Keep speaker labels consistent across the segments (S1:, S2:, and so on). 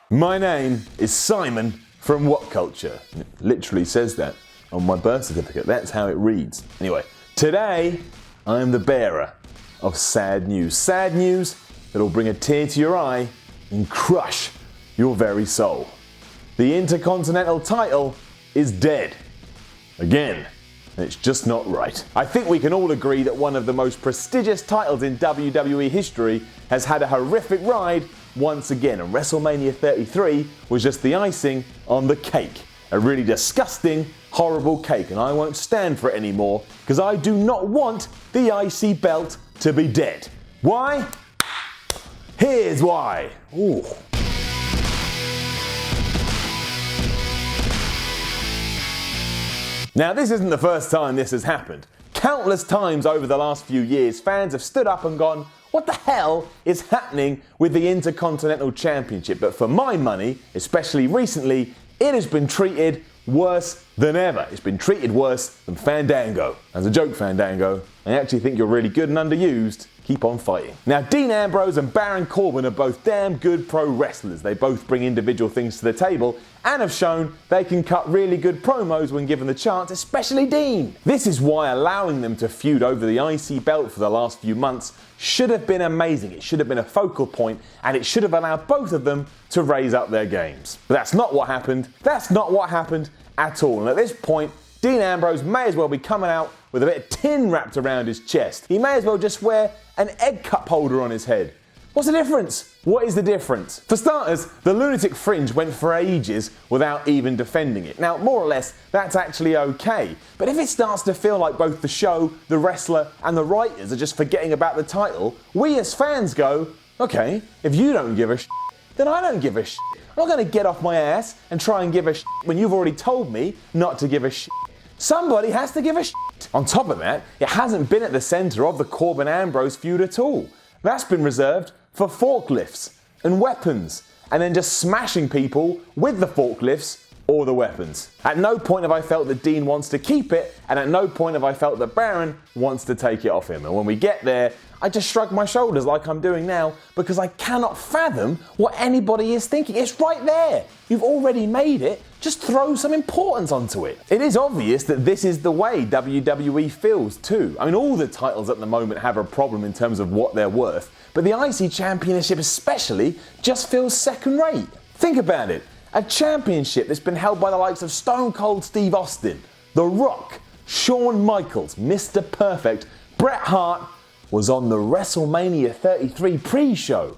S1: My name is Simon from WhatCulture. It literally says that on my birth certificate. That's how it reads. Anyway, today I am the bearer of sad news. Sad news that'll bring a tear to your eye and crush your very soul. The Intercontinental Title is dead. Again. And it's just not right. I think we can all agree that one of the most prestigious titles in WWE history has had a horrific ride once again, and WrestleMania 33 was just the icing on the cake. A really disgusting, horrible cake, and I won't stand for it anymore because I do not want the IC belt to be dead. Why? Here's why. Ooh. Now, this isn't the first time this has happened. Countless times over the last few years, fans have stood up and gone, what the hell is happening with the Intercontinental Championship? But for my money, especially recently, it has been treated worse than ever. It's been treated worse than Fandango. As a joke, Fandango, I actually think you're really good and underused. Keep on fighting. Now, Dean Ambrose and Baron Corbin are both damn good pro wrestlers. They both bring individual things to the table and have shown they can cut really good promos when given the chance, especially Dean. This is why allowing them to feud over the IC belt for the last few months should have been amazing. It should have been a focal point, and it should have allowed both of them to raise up their games. But that's not what happened. That's not what happened at all. And at this point, Dean Ambrose may as well be coming out with a bit of tin wrapped around his chest. He may as well just wear an egg cup holder on his head. What's the difference? What is the difference? For starters, the lunatic fringe went for ages without even defending it. Now, more or less, that's actually okay. But if it starts to feel like both the show, the wrestler, and the writers are just forgetting about the title, we as fans go, okay, if you don't give a shit, then I don't give a shit. I'm not going to get off my ass and try and give a shit when you've already told me not to give a shit. Somebody has to give a shit. On top of that, it hasn't been at the centre of the Corbin-Ambrose feud at all. That's been reserved for forklifts and weapons, and then just smashing people with the forklifts or the weapons. At no point have I felt that Dean wants to keep it, and at no point have I felt that Baron wants to take it off him. And when we get there, I just shrug my shoulders like I'm doing now because I cannot fathom what anybody is thinking. It's right there. You've already made it. Just throw some importance onto it. It is obvious that this is the way WWE feels too. I mean, all the titles at the moment have a problem in terms of what they're worth, but the IC Championship especially just feels second rate. Think about it. A championship that's been held by the likes of Stone Cold Steve Austin, The Rock, Shawn Michaels, Mr. Perfect, Bret Hart, was on the WrestleMania 33 pre-show.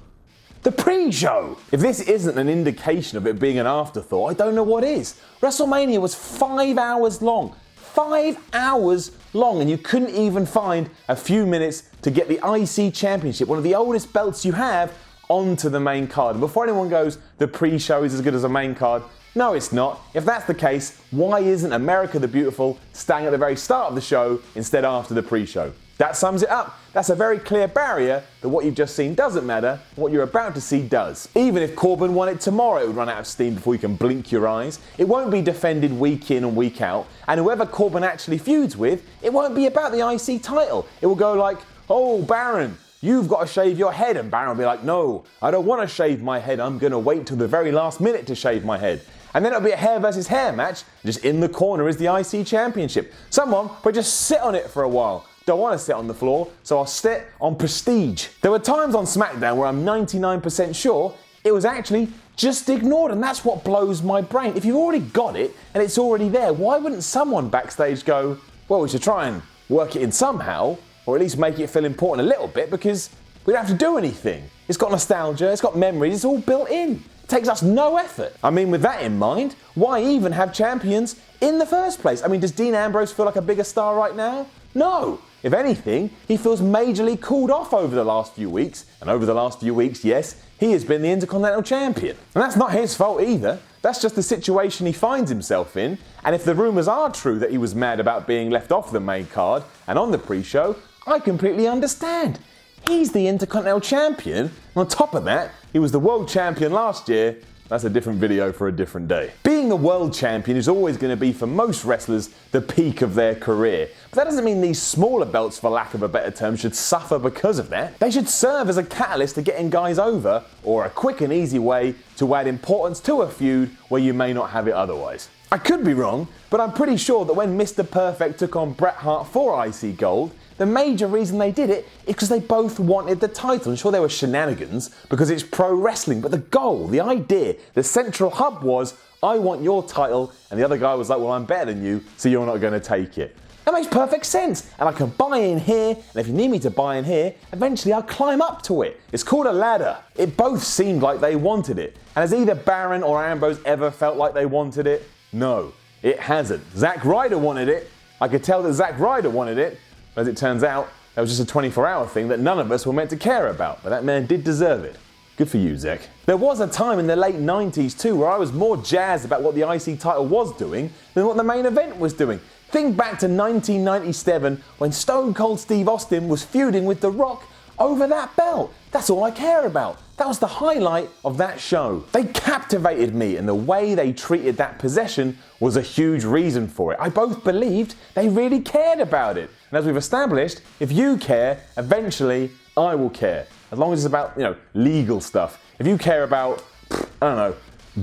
S1: The pre-show! If this isn't an indication of it being an afterthought, I don't know what is. WrestleMania was 5 hours long. 5 hours long, and you couldn't even find a few minutes to get the IC Championship, one of the oldest belts you have, onto the main card. And before anyone goes, the pre-show is as good as a main card, no, it's not. If that's the case, why isn't America the Beautiful staying at the very start of the show instead after the pre-show? That sums it up. That's a very clear barrier that what you've just seen doesn't matter, what you're about to see does. Even if Corbin won it tomorrow, it would run out of steam before you can blink your eyes. It won't be defended week in and week out, and whoever Corbin actually feuds with, it won't be about the IC title. It will go like, oh, Baron, you've got to shave your head, and Baron will be like, no, I don't want to shave my head, I'm going to wait till the very last minute to shave my head. And then it'll be a hair versus hair match, just in the corner is the IC Championship. Someone will just sit on it for a while. Don't want to sit on the floor, so I'll sit on prestige. There were times on SmackDown where I'm 99% sure it was actually just ignored, and that's what blows my brain. If you've already got it and it's already there, why wouldn't someone backstage go, well, we should try and work it in somehow, or at least make it feel important a little bit, because we don't have to do anything. It's got nostalgia, it's got memories, it's all built in. It takes us no effort. I mean, with that in mind, why even have champions in the first place? I mean, does Dean Ambrose feel like a bigger star right now? No. If anything, he feels majorly cooled off over the last few weeks. And over the last few weeks, yes, he has been the Intercontinental Champion. And that's not his fault either. That's just the situation he finds himself in. And if the rumours are true that he was mad about being left off the main card and on the pre-show, I completely understand. He's the Intercontinental Champion. And on top of that, he was the World Champion last year. that's a different video for a different day. Being the world champion is always going to be, for most wrestlers, the peak of their career. But that doesn't mean these smaller belts, for lack of a better term, should suffer because of that. They should serve as a catalyst to getting guys over, or a quick and easy way to add importance to a feud where you may not have it otherwise. I could be wrong, but I'm pretty sure that when Mr. Perfect took on Bret Hart for IC Gold, the major reason they did it is because they both wanted the title. And sure, there were shenanigans because it's pro wrestling, but the goal, the idea, the central hub was, I want your title, and the other guy was like, well, I'm better than you, so you're not going to take it. That makes perfect sense, and I can buy in here, and if you need me to buy in here, eventually I'll climb up to it. It's called a ladder. It both seemed like they wanted it, and has either Baron or Ambrose ever felt like they wanted it? No, it hasn't. Zack Ryder wanted it. I could tell that Zack Ryder wanted it. As it turns out, that was just a 24-hour thing that none of us were meant to care about, but that man did deserve it. Good for you, Zack. There was a time in the late 90s too where I was more jazzed about what the IC title was doing than what the main event was doing. Think back to 1997 when Stone Cold Steve Austin was feuding with The Rock over that belt. That's all I care about. That was the highlight of that show. They captivated me, and the way they treated that possession was a huge reason for it. I both believed they really cared about it. And as we've established, if you care, eventually I will care. As long as it's about, legal stuff. If you care about,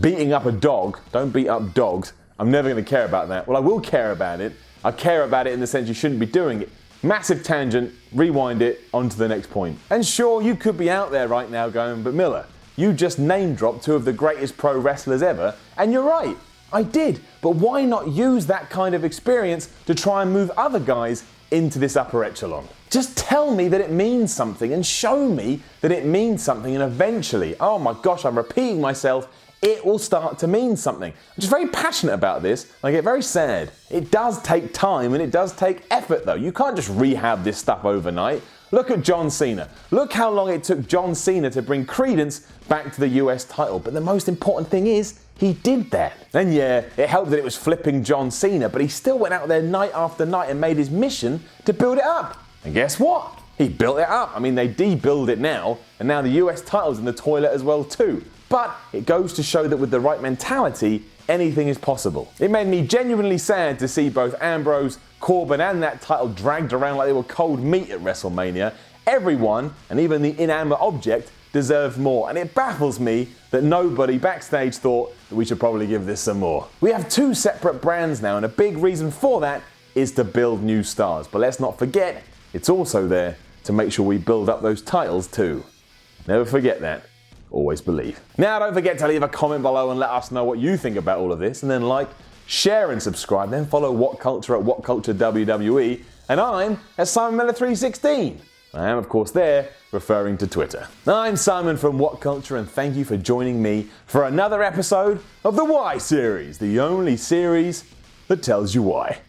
S1: beating up a dog, don't beat up dogs, I'm never going to care about that. Well, I will care about it. I care about it in the sense you shouldn't be doing it. Massive tangent, rewind it, on to the next point. And sure, you could be out there right now going, but Miller, you just name-dropped two of the greatest pro wrestlers ever, and you're right, I did. But why not use that kind of experience to try and move other guys into this upper echelon? Just tell me that it means something and show me that it means something, and eventually, oh my gosh, I'm repeating myself, it will start to mean something. I'm just very passionate about this, and I get very sad. It does take time and it does take effort though. You can't just rehab this stuff overnight. Look at John Cena. Look how long it took John Cena to bring credence back to the US title. But the most important thing is, he did that. And yeah, it helped that it was flipping John Cena, but he still went out there night after night and made his mission to build it up. And guess what? He built it up. I mean, they de-build it now, and now the US title's in the toilet as well too. But it goes to show that with the right mentality, anything is possible. It made me genuinely sad to see both Ambrose, Corbin and that title dragged around like they were cold meat at WrestleMania. Everyone, and even the inanimate object, deserved more, and it baffles me that nobody backstage thought that we should probably give this some more. We have two separate brands now, and a big reason for that is to build new stars. But let's not forget, it's also there to make sure we build up those titles too. Never forget that. Always believe. Now don't forget to leave a comment below and let us know what you think about all of this, and then like, share and subscribe, then follow WhatCulture at WhatCulture WWE, and I'm at Simon Miller 316. I am of course there referring to Twitter. I'm Simon from WhatCulture, and thank you for joining me for another episode of the Why series, the only series that tells you why.